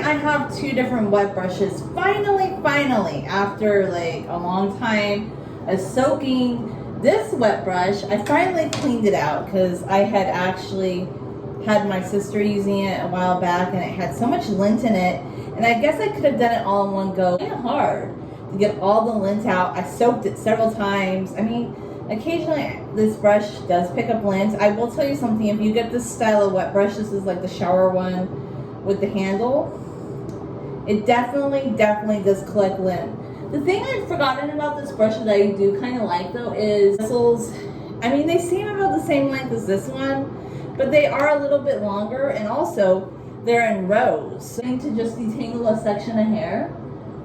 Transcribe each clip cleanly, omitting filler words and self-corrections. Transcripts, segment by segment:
I have two different wet brushes. Finally, after like a long time of soaking this wet brush, I finally cleaned it out because I had actually had my sister using it a while back and it had so much lint in it. And I guess I could have done it all in one go. It's kind of hard to get all the lint out. I soaked it several times. I mean, occasionally this brush does pick up lint. I will tell you something, if you get this style of wet brush, this is like the shower one with the handle, it definitely does collect lint. The thing I've forgotten about this brush that I do kind of like though is bristles. I mean, they seem about the same length as this one, but they are a little bit longer, and also they're in rows. I'm going to just detangle a section of hair.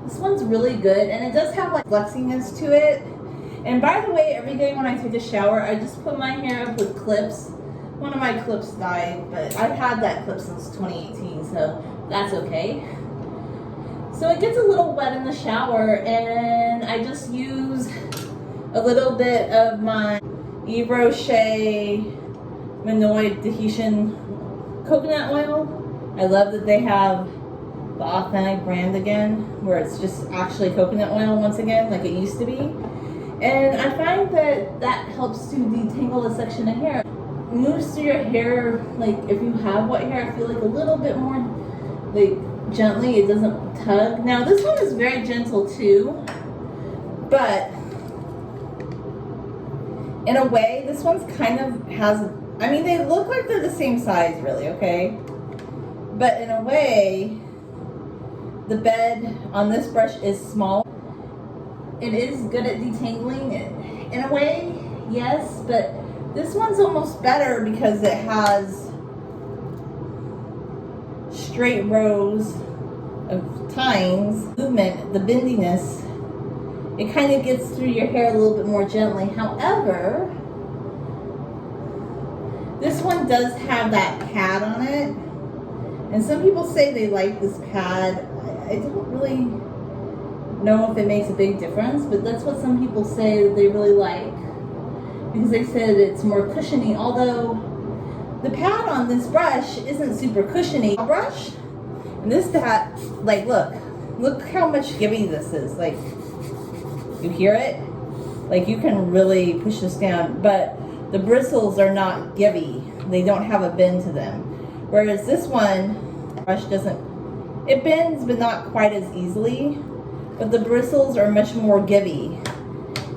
This one's really good, and it does have like flexiness to it. And by the way, every day when I take a shower, I just put my hair up with clips. One of my clips died, but I've had that clip since 2018, so that's okay. So it gets a little wet in the shower, and I just use a little bit of my Yves Rocher Minoid Tahitian coconut oil. I love that they have the authentic brand again, where it's just actually coconut oil once again, like it used to be. And I find that helps to detangle a section of hair. It moves through your hair, like if you have wet hair, I feel like a little bit more like gently, it doesn't tug. Now this one is very gentle too, but in a way, this one's kind of has, I mean, they look like they're the same size really, okay? But in a way, the bed on this brush is small. It is good at detangling it. In a way, yes, but this one's almost better because it has straight rows of tines, movement, the bendiness. It kind of gets through your hair a little bit more gently. However, this one does have that pad on it. And some people say they like this pad. I don't really know if it makes a big difference, but that's what some people say that they really like, because they said it's more cushiony, although the pad on this brush isn't super cushiony. A brush, and this pad, like look how much givey this is. Like, you hear it? Like, you can really push this down, but the bristles are not givey. They don't have a bend to them. Whereas this one, brush doesn't, it bends but not quite as easily, but the bristles are much more givey.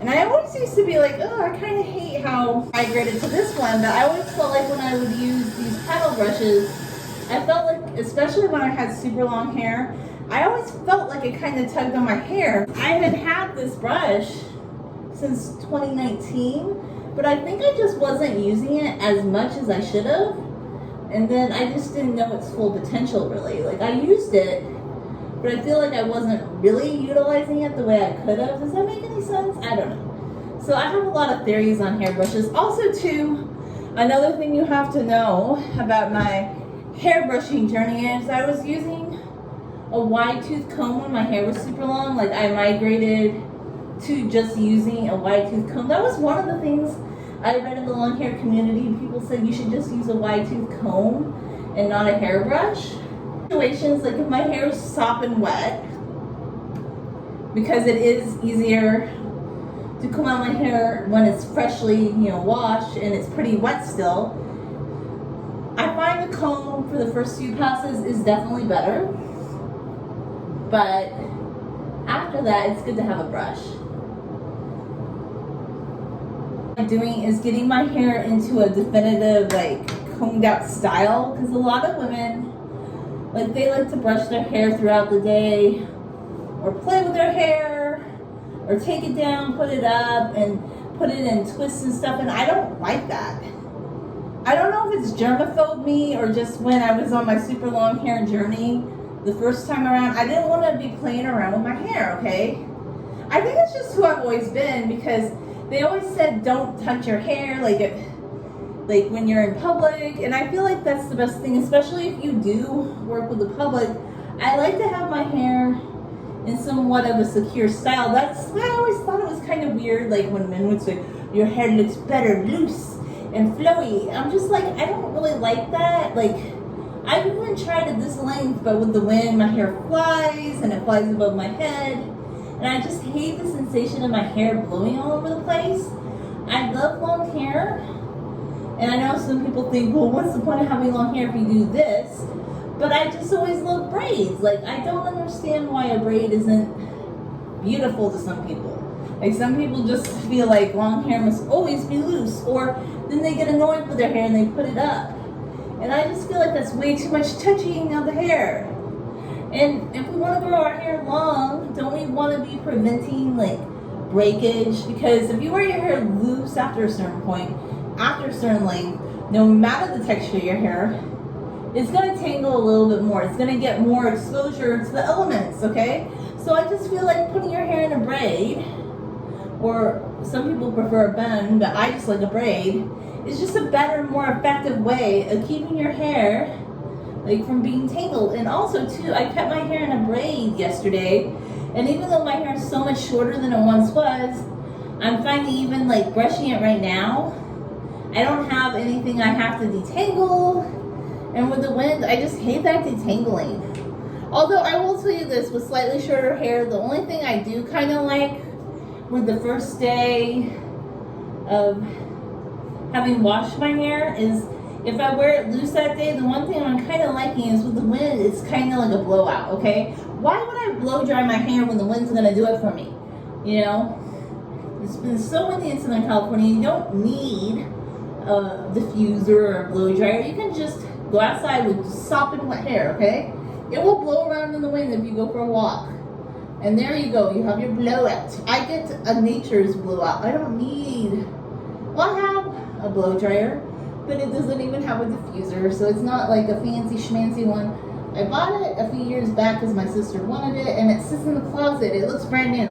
And I always used to be like, oh, I kind of hate how I migrated to this one, but I always felt like when I would use these paddle brushes, I felt like, especially when I had super long hair, I always felt like it kind of tugged on my hair. I had this brush since 2019, but I think I just wasn't using it as much as I should have. And then I just didn't know its full potential really. Like, I used it, but I feel like I wasn't really utilizing it the way I could have. Does that make any sense? I don't know. So I have a lot of theories on hair brushes. Also too, another thing you have to know about my hair brushing journey is I was using a wide tooth comb when my hair was super long. Like, I migrated to just using a wide tooth comb. That was one of the things I read in the long hair community. People said you should just use a wide tooth comb and not a hairbrush. Situations like if my hair is sopping wet, because it is easier to comb out my hair when it's freshly, washed and it's pretty wet still. I find the comb for the first few passes is definitely better, but after that, it's good to have a brush. What I'm doing is getting my hair into a definitive, like, combed out style, because a lot of women, like, they like to brush their hair throughout the day, or play with their hair, or take it down, put it up, and put it in twists and stuff, and I don't like that. I don't know if it's germaphobe me, or just when I was on my super long hair journey the first time around, I didn't want to be playing around with my hair, okay? I think it's just who I've always been, because they always said don't touch your hair like when you're in public, and I feel like that's the best thing, especially if you do work with the public. I like to have my hair in somewhat of a secure style. That's why I always thought it was kind of weird, like when men would say your hair looks better loose and flowy. I'm just like, I don't really like that. Like, I've even tried at this length, but with the wind, my hair flies and it flies above my head. And I just hate the sensation of my hair blowing all over the place. I love long hair. And I know some people think, well, what's the point of having long hair if you do this? But I just always love braids. Like, I don't understand why a braid isn't beautiful to some people. Like, some people just feel like long hair must always be loose, or then they get annoyed with their hair and they put it up. And I just feel like that's way too much touching of the hair. And if we want to grow our hair long, don't we want to be preventing like breakage? Because if you wear your hair loose after a certain point, after a certain length, no matter the texture of your hair, it's going to tangle a little bit more. It's going to get more exposure to the elements, okay? So I just feel like putting your hair in a braid, or some people prefer a bun, but I just like a braid, is just a better, more effective way of keeping your hair like from being tangled. And also too, I kept my hair in a braid yesterday, and even though my hair is so much shorter than it once was, I'm finding even like brushing it right now, I don't have anything I have to detangle. And with the wind, I just hate that detangling. Although I will tell you this, with slightly shorter hair, the only thing I do kind of like with the first day of having washed my hair is if I wear it loose that day, the one thing I'm kind of liking is with the wind, it's kind of like a blowout, okay? Why would I blow dry my hair when the wind's going to do it for me? You know? It's been so windy in Southern California, you don't need a diffuser or a blow dryer. You can just go outside with sopping wet hair, okay? It will blow around in the wind if you go for a walk. And there you go, you have your blowout. I get a nature's blowout. I don't need, well, I have a blow dryer, but it doesn't even have a diffuser, so it's not like a fancy schmancy one. I bought it a few years back because my sister wanted it, and it sits in the closet. It looks brand new.